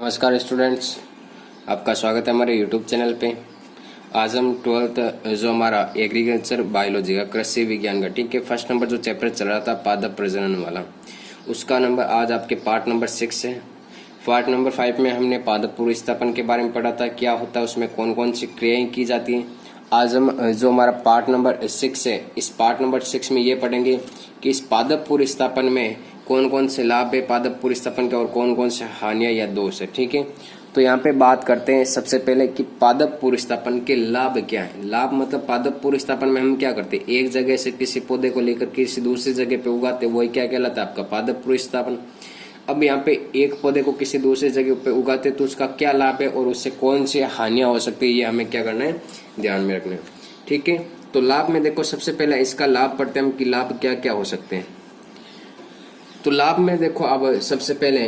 नमस्कार स्टूडेंट्स, आपका स्वागत है हमारे यूट्यूब चैनल पे। आज हम 12th जो हमारा एग्रीकल्चर बायोलॉजी का कृषि विज्ञान का ठीक है फर्स्ट नंबर जो चैप्टर चल रहा था पादप प्रजनन वाला, उसका नंबर आज आपके पार्ट नंबर 6 है। पार्ट नंबर 5 में हमने पादप पुरुषस्थापन के बारे में पढ़ा था, क्या होता है उसमें कौन कौन सी क्रियाएं की जाती हैं। आज हम जो हमारा पार्ट नंबर 6 है, इस पार्ट नंबर 6 में ये पढ़ेंगे कि इस पादप पुरुषस्थापन में कौन कौन से लाभ है पादप पुरुषस्थापन के और कौन कौन से हानियां या दोष है। ठीक है, तो यहाँ पे बात करते हैं सबसे पहले कि पादप पुरुषस्थापन के लाभ क्या है। लाभ मतलब पादप पुरुषस्थापन में हम क्या करते हैं, एक जगह से किसी पौधे को लेकर किसी दूसरी जगह पे उगाते, वही क्या कहलाता है आपका पादप पुरुषस्थापन। अब यहाँ पे एक पौधे को किसी दूसरी जगह पे उगाते तो उसका क्या लाभ है और उससे कौन सी हानियां हो सकती है, ये हमें क्या करना है, ध्यान में रखना है। ठीक है, तो लाभ में देखो सबसे पहले इसका लाभ पढ़ते हैं हम कि लाभ क्या क्या हो सकते हैं। तो लाभ में देखो अब सबसे पहले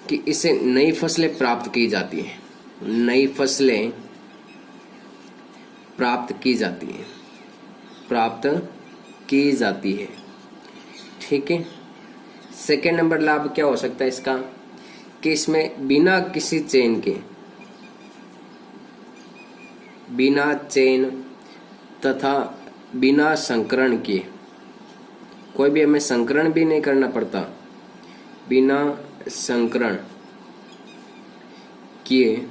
कि इससे नई फसलें प्राप्त की जाती हैं, नई फसलें प्राप्त की जाती हैं, प्राप्त की जाती है। ठीक है, सेकेंड नंबर लाभ क्या हो सकता है इसका कि इसमें बिना किसी चेन के, बिना चेन तथा बिना संकरण किए, कोई भी हमें संकरण भी नहीं करना पड़ता, बिना संकरण किए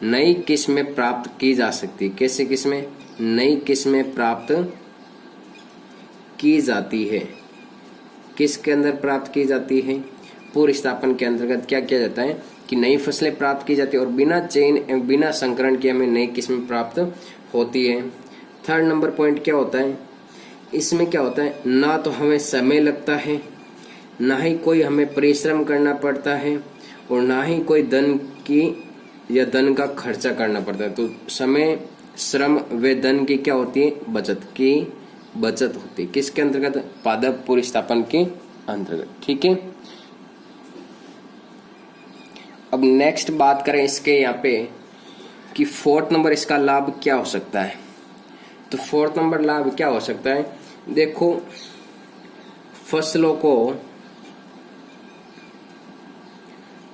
नई किस्में प्राप्त की जा सकती। कैसे किस्में, नई किस्में प्राप्त की जाती है। किसके अंदर प्राप्त की जाती है, पुरुषस्थापन के अंतर्गत क्या किया जाता है कि नई फसलें प्राप्त की जाती है और बिना चेन बिना संकरण के हमें नई किस्में प्राप्त होती है। थर्ड नंबर पॉइंट क्या होता है, इसमें क्या होता है, ना तो हमें समय लगता है, ना ही कोई हमें परिश्रम करना पड़ता है और ना ही कोई धन की या धन का खर्चा करना पड़ता है। तो समय, श्रम व धन की क्या होती है, बचत की बचत होती है। किसके अंतर्गत, पादप पुरुषस्थापन के अंतर्गत। ठीक है, अब नेक्स्ट बात करें इसके यहाँ पे कि फोर्थ नंबर इसका लाभ क्या हो सकता है। तो फोर्थ नंबर लाभ क्या हो सकता है, देखो फसलों को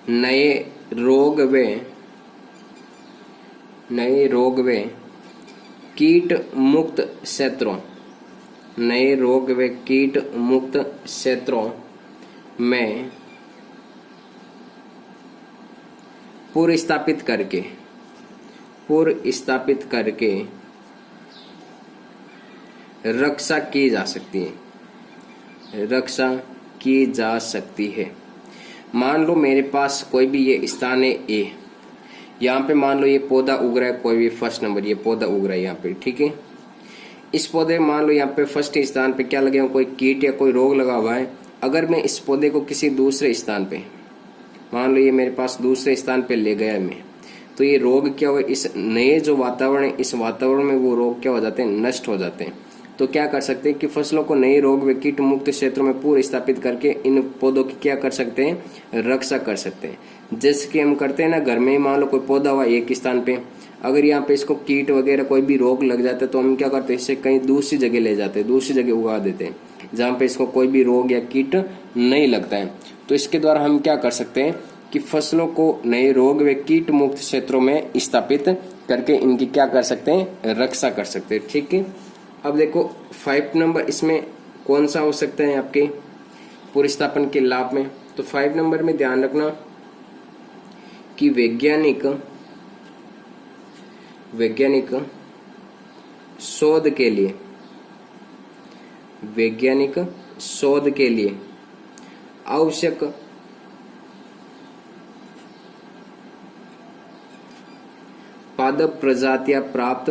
नए रोग व कीट मुक्त क्षेत्रों, नए रोग व कीट मुक्त क्षेत्रों में पुनर्स्थापित करके रक्षा की जा सकती है, रक्षा की जा सकती है। मान लो मेरे पास कोई भी ये स्थान है ए, यहाँ पे मान लो ये पौधा उग रहा है, कोई भी फर्स्ट नंबर ये पौधा उग रहा है यहाँ पे। ठीक है, इस पौधे मान लो यहाँ पे फर्स्ट स्थान पे क्या लगे हो, कोई कीट या कोई रोग लगा हुआ है। अगर मैं इस पौधे को किसी दूसरे स्थान पे, मान लो ये मेरे पास दूसरे स्थान पे ले गया मैं, तो ये रोग क्या हुआ, इस नए जो वातावरण है इस वातावरण में वो रोग क्या हो जाते हैं, नष्ट हो जाते हैं। तो क्या कर सकते हैं कि फसलों को नए रोग व कीट मुक्त क्षेत्रों में पूर्ण स्थापित करके इन पौधों की क्या कर सकते हैं, रक्षा कर सकते हैं। जैसे कि हम करते हैं ना घर में, मान लो कोई पौधा हुआ एक स्थान पे, अगर यहाँ पे इसको कीट वगैरह कोई भी रोग लग जाता है तो हम क्या करते हैं, इससे कहीं दूसरी जगह ले जाते हैं, दूसरी जगह उगा देते हैं जहाँ पे इसको कोई भी रोग या कीट नहीं लगता है। तो इसके द्वारा हम क्या कर सकते हैं कि फसलों को नए रोग व कीट मुक्त क्षेत्रों में स्थापित करके इनकी क्या कर सकते हैं, रक्षा कर सकते हैं। ठीक है, अब देखो 5 नंबर इसमें कौन सा हो सकता है आपके पुनर्स्थापन के लाभ में। तो 5 नंबर में ध्यान रखना कि वैज्ञानिक शोध के लिए आवश्यक पादप प्रजातियां प्राप्त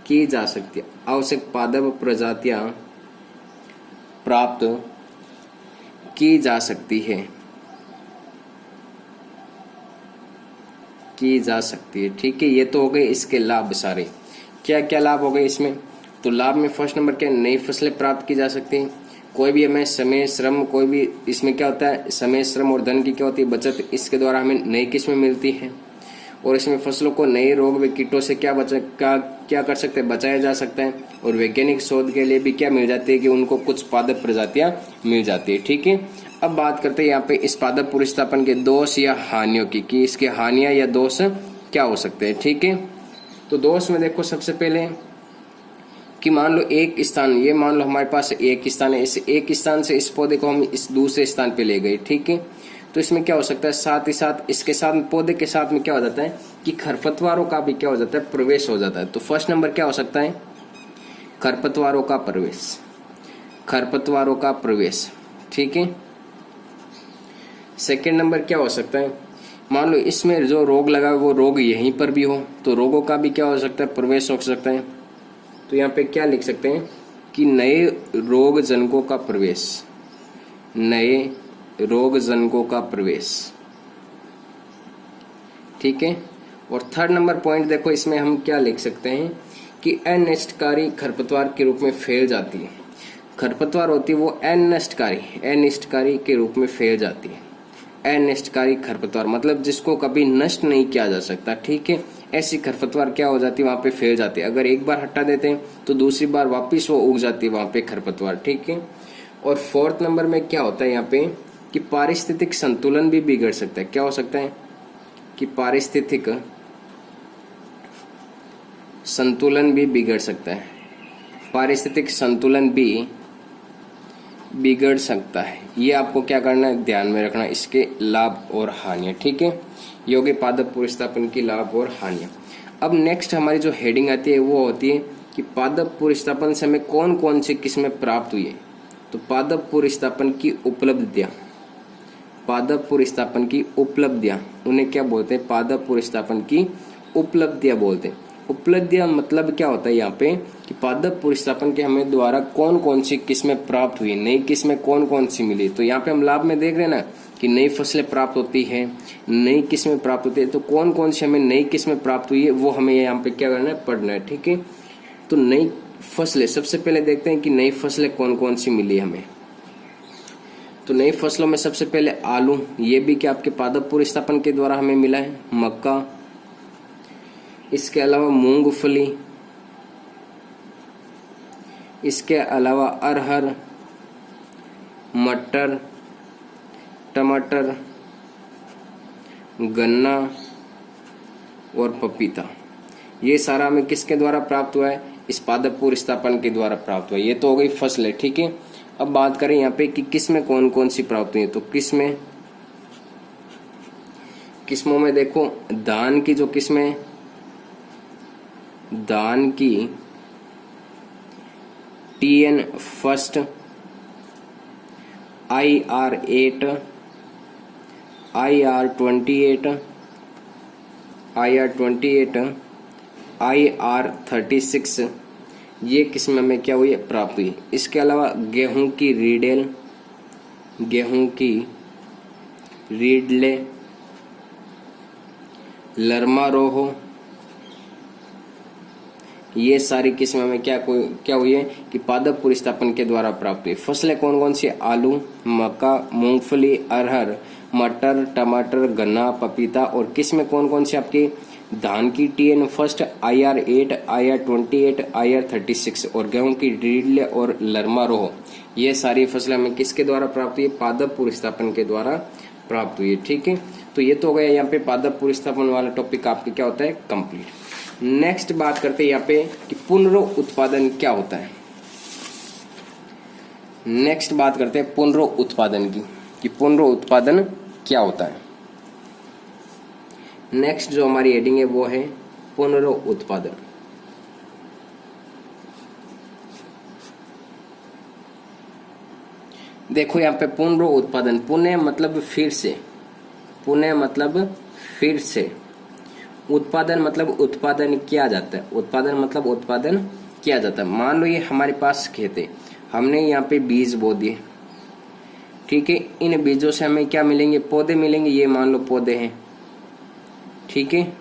की जा सकती है, आवश्यक पादप प्रजातियां प्राप्त की जा सकती है, ठीक है, ये तो हो गए इसके लाभ सारे। क्या क्या लाभ हो गए इसमें, तो लाभ में फर्स्ट नंबर क्या, नई फसलें प्राप्त की जा सकती हैं। कोई भी हमें समय श्रम, कोई भी इसमें क्या होता है, समय श्रम और धन की क्या होती है, बचत, इसके द्वारा हमें नई किस्में मिलती है। और इसमें फसलों को नए रोग व कीटों से क्या क्या कर सकते हैं, बचाया जा सकता है। और वैज्ञानिक शोध के लिए भी क्या मिल जाती है कि उनको कुछ पादप प्रजातियां मिल जाती है। ठीक है, अब बात करते हैं यहाँ पे इस पादप प्रतिस्थापन के दोष या हानियों की, कि इसके हानियां या दोष क्या हो सकते हैं। ठीक है, तो दोष में देखो सबसे पहले कि मान लो एक स्थान, ये मान लो हमारे पास एक स्थान है, इस एक स्थान से इस पौधे को हम इस दूसरे स्थान पे ले गए। ठीक है, तो इसमें क्या हो सकता है, साथ ही साथ इसके साथ पौधे के साथ में क्या हो जाता है कि खरपतवारों का भी क्या हो जाता है, प्रवेश हो जाता है। तो फर्स्ट नंबर क्या हो सकता है, खरपतवारों का प्रवेश, खरपतवारों का प्रवेश। ठीक है, सेकेंड नंबर क्या हो सकता है, मान लो इसमें जो रोग लगा वो रोग यहीं पर भी हो, तो रोगों का भी क्या हो सकता है, प्रवेश हो सकता है। तो यहाँ पे क्या लिख सकते हैं कि नए रोग जनकों का प्रवेश, नए रोग जनकों का प्रवेश। ठीक है, और थर्ड नंबर पॉइंट देखो, इसमें हम क्या लिख सकते हैं कि अनिष्टकारी खरपतवार के रूप में फैल जाती है। खरपतवार होती है वो अनिष्टकारी के रूप में फैल जाती है। अनिष्टकारी खरपतवार मतलब जिसको कभी नष्ट नहीं किया जा सकता। ठीक है, ऐसी खरपतवार क्या हो जाती है, वहां पे फैल जाती है। अगर एक बार हटा देते हैं तो दूसरी बार वापिस वो उग जाती है वहां पे खरपतवार। ठीक है, और फोर्थ नंबर में क्या होता है यहाँ पे कि पारिस्थितिक संतुलन भी बिगड़ सकता है। क्या हो सकता है कि पारिस्थितिक संतुलन भी बिगड़ सकता है, पारिस्थितिक संतुलन भी बिगड़ सकता है। ये आपको क्या करना है, ध्यान में रखना इसके लाभ और हानियां। ठीक है, योग्य पादप प्रतिस्थापन की लाभ और हानियां। अब नेक्स्ट हमारी जो हेडिंग आती है वो होती है कि पादप प्रतिस्थापन से हमें कौन कौन सी किस्में प्राप्त हुई है। तो पादप प्रतिस्थापन की उपलब्धियां, पादप प्रतिस्थापन की उपलब्धियां, उन्हें क्या बोलते हैं, पादप प्रतिस्थापन की उपलब्धियां बोलते हैं। उपलब्धियां मतलब क्या होता है यहाँ पे कि पादप प्रतिस्थापन के हमें द्वारा कौन कौन सी किस्में प्राप्त हुई, नई किस्में कौन कौन सी मिली। तो यहाँ पे हम लाभ में देख रहे हैं ना कि नई फसलें प्राप्त होती है, नई किस्में प्राप्त होती है। तो कौन कौन सी हमें नई किस्में प्राप्त हुई है वो हमें यहाँ पे क्या करना है, पढ़ना है। ठीक है, तो नई फसलें सबसे पहले देखते हैं कि नई फसलें कौन कौन सी मिली हमें। तो नई फसलों में सबसे पहले आलू, ये भी क्या आपके पादप प्रतिस्थापन के द्वारा हमें मिला है। मक्का, इसके अलावा मूंगफली, इसके अलावा अरहर, मटर, टमाटर, गन्ना और पपीता। ये सारा हमें किसके द्वारा प्राप्त हुआ है, इस पादप प्रतिस्थापन के द्वारा प्राप्त हुआ है। ये तो हो गई फसलें। ठीक है, अब बात करें यहाँ पे कि किस्में कौन कौन सी प्राप्त हुई है। तो किस्मों में देखो धान की जो किस्में, धान की TN first, IR8, IR28, IR36, ये किस्म में क्या हुई है, प्राप्त हुई। इसके अलावा गेहूं की रीडेल, गेहूं की रीडले, लरमा रोहो, ये सारी किस्में में क्या हुई है कि पादप प्रतिस्थापन के द्वारा प्राप्त हुई। फसलें कौन कौन सी, आलू, मक्का, मूंगफली, अरहर, मटर, टमाटर, गन्ना, पपीता। और किस्में कौन कौन सी आपकी, धान की TN first, IR8, IR28, IR36 और गेहूं की रीडले और लरमा रोह। ये सारी फसलें हमें किसके द्वारा प्राप्त हुई, पादप प्रतिस्थापन के द्वारा प्राप्त हुई है। ठीक है, तो ये तो हो गया यहाँ पे पादप प्रतिस्थापन वाला टॉपिक आपके क्या होता है, कंप्लीट। नेक्स्ट बात करते हैं यहाँ पे कि पुनरुत्पादन क्या होता है। नेक्स्ट बात करते हैं पुनरुत्पादन की, कि पुनरुत्पादन क्या होता है। नेक्स्ट जो हमारी हेडिंग है वो है पुनरुत्पादन। देखो यहाँ पे पुनरुत्पादन, पुनः मतलब फिर से, पुनः मतलब फिर से, उत्पादन मतलब उत्पादन किया जाता है, उत्पादन मतलब उत्पादन किया जाता है। मान लो ये हमारे पास खेत है, हमने यहाँ पे बीज बो दिए। ठीक है, इन बीजों से हमें क्या मिलेंगे, पौधे मिलेंगे। ये मान लो पौधे हैं। ठीक है,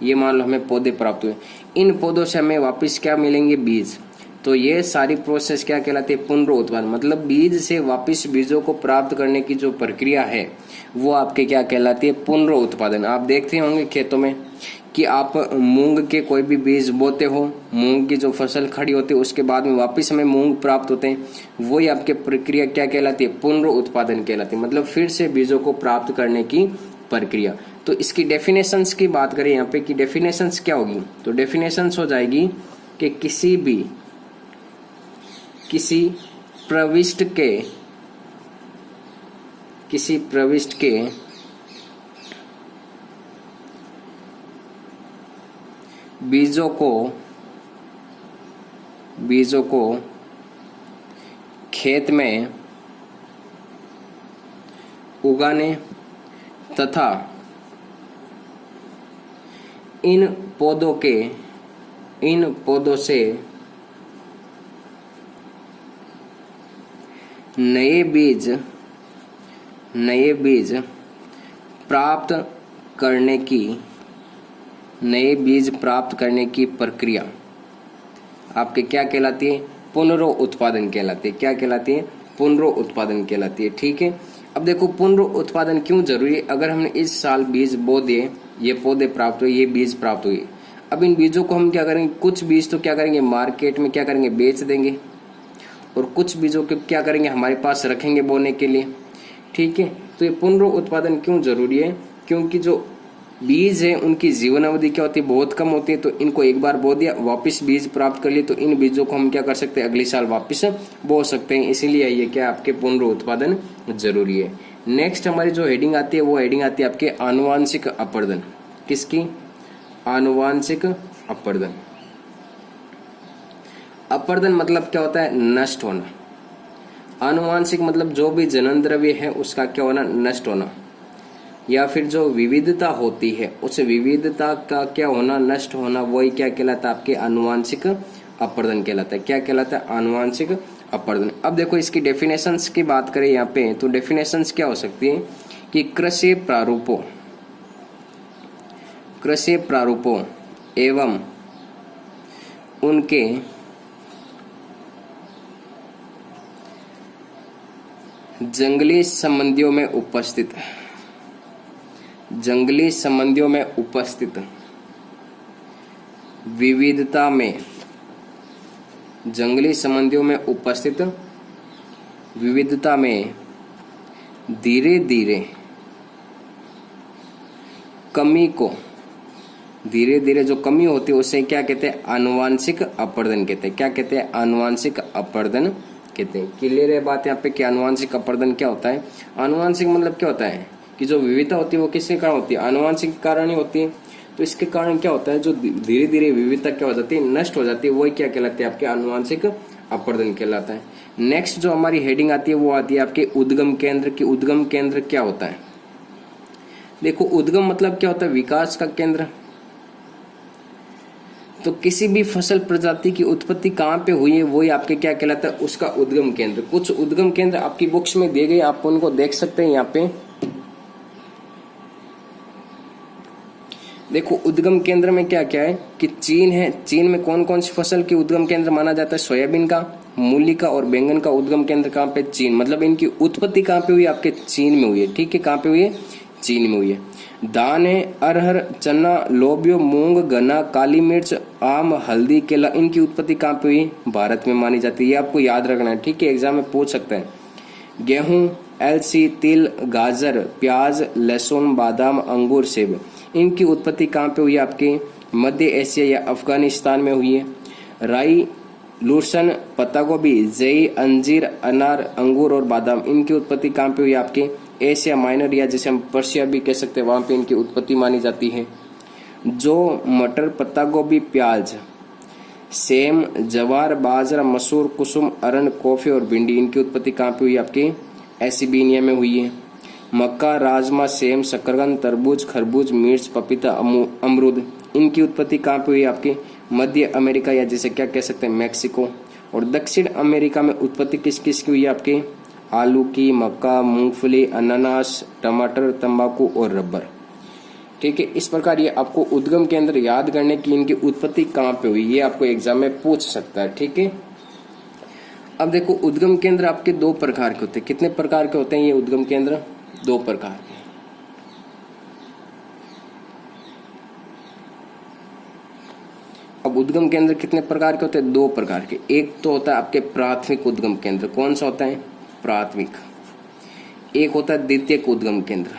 ये मान लो हमें पौधे प्राप्त हुए। इन पौधों से हमें वापस क्या मिलेंगे, बीज। तो ये सारी प्रोसेस क्या कहलाती है, पुनरुत्पादन। मतलब बीज से वापस बीजों को प्राप्त करने की जो प्रक्रिया है वो आपके क्या कहलाती है, पुनरुत्पादन। आप देखते होंगे खेतों में कि आप मूंग के कोई भी बीज बोते हो, मूंग की जो फसल खड़ी होती है उसके बाद में वापस हमें मूंग प्राप्त होते हैं, वही आपके प्रक्रिया क्या कहलाती है? पुनरुत्पादन कहलाती है। मतलब फिर से बीजों को प्राप्त करने की प्रक्रिया। तो इसकी डेफिनेशंस की बात करें यहाँ पे कि डेफिनेशंस क्या होगी, तो डेफिनेशंस हो जाएगी कि किसी प्रविष्ट के बीजों को खेत में उगाने तथा इन पौधों से नए बीज प्राप्त करने की प्रक्रिया आपके क्या कहलाती है? पुनरुत्पादन कहलाती है। क्या कहलाती है? पुनरुत्पादन कहलाती है। ठीक है, अब देखो पुनरुत्पादन क्यों जरूरी है? अगर हमने इस साल बीज बो दिए, ये पौधे प्राप्त हुए, ये बीज प्राप्त हुए, अब इन बीजों को हम क्या करेंगे? कुछ बीज तो क्या करेंगे? मार्केट में क्या करेंगे? बेच देंगे, और कुछ बीजों को क्या करेंगे? हमारे पास रखेंगे बोने के लिए। ठीक है, तो ये पुनरुत्पादन क्यों जरूरी है? क्योंकि जो बीज है उनकी जीवन अवधि क्या होती है? बहुत कम होती है। तो इनको एक बार बो दिया, वापस बीज प्राप्त कर लिए, तो इन बीजों को हम क्या कर सकते हैं? अगले साल वापस बो सकते हैं। इसीलिए ये क्या आपके पुनरुत्पादन जरूरी है। नेक्स्ट हमारी जो हेडिंग आती है वो हेडिंग आती है आपके आनुवांशिक अपर्दन। किसकी? आनुवांशिक अपर्दन। अपर्दन मतलब क्या होता है? नष्ट होना। आनुवांशिक मतलब जो भी जनन द्रव्य है उसका क्या होना? नष्ट होना, या फिर जो विविधता होती है उस विविधता का क्या होना? नष्ट होना। वही क्या कहलाता है? आपके आनुवांशिक अपर्दन कहलाता है। क्या कहलाता है? आनुवांशिक अपर्दन। अब देखो इसकी डेफिनेशंस की बात करें यहाँ पे, तो डेफिनेशंस क्या हो सकती है कि कृषि प्रारूपों एवं उनके जंगली संबंधियों में उपस्थित विविधता में धीरे धीरे जो कमी होती है उसे क्या कहते हैं? आनुवांशिक अपर्दन कहते हैं। क्या कहते हैं? आनुवांशिक अपर्दन कहते हैं। क्लियर है बात यहाँ पे कि आनुवांशिक अपर्दन क्या होता है? आनुवांशिक मतलब क्या होता है कि जो विविधता होती है वो किसके कारण होती है? आनुवांशिक कारण ही होती है। तो इसके कारण क्या होता है? जो धीरे धीरे विविधता क्या हो जाती है? नष्ट हो जाती है। वही क्या कहलाती है? आपके आनुवांशिक अपर्दन कहलाता है। नेक्स्ट जो हमारी हेडिंग आती है वो आती है आपके उद्गम केंद्र की। उद्गम केंद्र क्या होता है? देखो उद्गम मतलब क्या होता है? विकास का केंद्र। तो किसी भी फसल प्रजाति की उत्पत्ति कहाँ पे हुई है वही आपके क्या कहलाता है? उसका उद्गम केंद्र। कुछ उद्गम केंद्र आपकी बुक्स में दिए गए, आप उनको देख सकते हैं। यहाँ पे देखो उद्गम केंद्र में क्या क्या है कि चीन है। चीन में कौन कौन सी फसल की उद्गम केंद्र माना जाता है? सोयाबीन का, मूली का और बैंगन का उद्गम केंद्र कहाँ पे? चीन। मतलब इनकी उत्पत्ति कहाँ पे हुई? आपके चीन में हुई है। ठीक है, कहाँ पे हुई है? चीन में हुई है। दान है अरहर, चना, लोबियो, मूंग, गन्ना, काली मिर्च, आम, हल्दी, केला, इनकी उत्पत्ति कहाँ पे हुई? भारत में मानी जाती है। ये आपको याद रखना है। ठीक है, एग्जाम में पूछ सकता है। गेहूं, अलसी, तिल, गाजर, प्याज, लहसुन, बादाम, अंगूर, सेब, इनकी उत्पत्ति कहाँ पे हुई? आपके मध्य एशिया या अफगानिस्तान में हुई है। राई, लूसन, पत्ता गोभी, जई, अंजीर, अनार, अंगूर और बादाम, इनकी उत्पत्ति कहाँ पे हुई? आपके एशिया माइनर या जिसे हम पर्शिया भी कह सकते हैं, वहां पे इनकी उत्पत्ति मानी जाती है। जो मटर, पत्ता गोभी, प्याज, सेम, जवार, बाजरा, मसूर, कुसुम, अरन, कॉफी और भिंडी, इनकी उत्पत्ति कहाँ पे हुई? आपके एसिबेनिया में हुई है। मक्का, राजमा, सेम, शकरकंद, तरबूज, खरबूज, मिर्च, पपीता, अमरूद, इनकी उत्पत्ति कहाँ पे हुई? आपके मध्य अमेरिका या जिसे क्या कह सकते हैं? मैक्सिको। और दक्षिण अमेरिका में उत्पत्ति किस किस की हुई है? आपके आलू की, मक्का, मूंगफली, अनानास, टमाटर, तंबाकू और रबर। ठीक है, इस प्रकार ये आपको उद्गम केंद्र याद करने की इनकी उत्पत्ति कहाँ पे हुई ये आपको एग्जाम में पूछ सकता है। ठीक है, अब देखो उद्गम केंद्र आपके दो प्रकार के होते हैं। कितने प्रकार के होते हैं ये उद्गम केंद्र? दो प्रकार के। अब उद्गम केंद्र कितने प्रकार के होते हैं? 2 प्रकार के। एक तो होता है आपके प्राथमिक उद्गम केंद्र। कौन सा होता है? प्राथमिक। एक होता है द्वितीयक उद्गम केंद्र।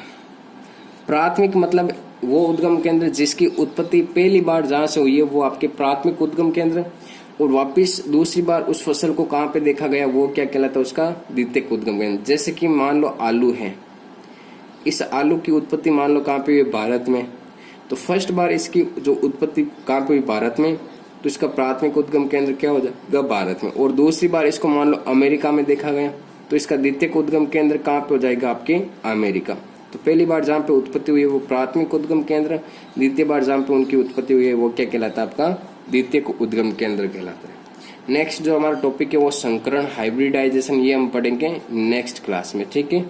प्राथमिक मतलब वो उद्गम केंद्र जिसकी उत्पत्ति पहली बार जहां से हुई है वो आपके प्राथमिक उद्गम केंद्र, और वापिस दूसरी बार उस फसल को कहां पे देखा गया वो क्या कहलाता है? उसका द्वितीयक उद्गम केंद्र। जैसे कि मान लो आलू है, इस आलू की उत्पत्ति मान लो कहां पे हुई? भारत में। तो फर्स्ट बार इसकी जो उत्पत्ति कहां पे हुई? भारत में। तो इसका प्राथमिक उद्गम केंद्र क्या हो जाएगा? भारत में। और दूसरी बार इसको मान लो अमेरिका में देखा गया, तो इसका द्वितीयक उद्गम केंद्र कहां पे हो जाएगा? आपके अमेरिका। तो पहली बार जहां पे उत्पत्ति हुई है वो प्राथमिक उद्गम केंद्र, द्वितीय बार जहां पे उनकी उत्पत्ति हुई है वो क्या कहलाता है? आपका द्वितीयक उद्गम केंद्र कहलाता है। नेक्स्ट जो हमारा टॉपिक है वो संकरण, हाइब्रिडाइजेशन, ये हम पढ़ेंगे नेक्स्ट क्लास में। ठीक है।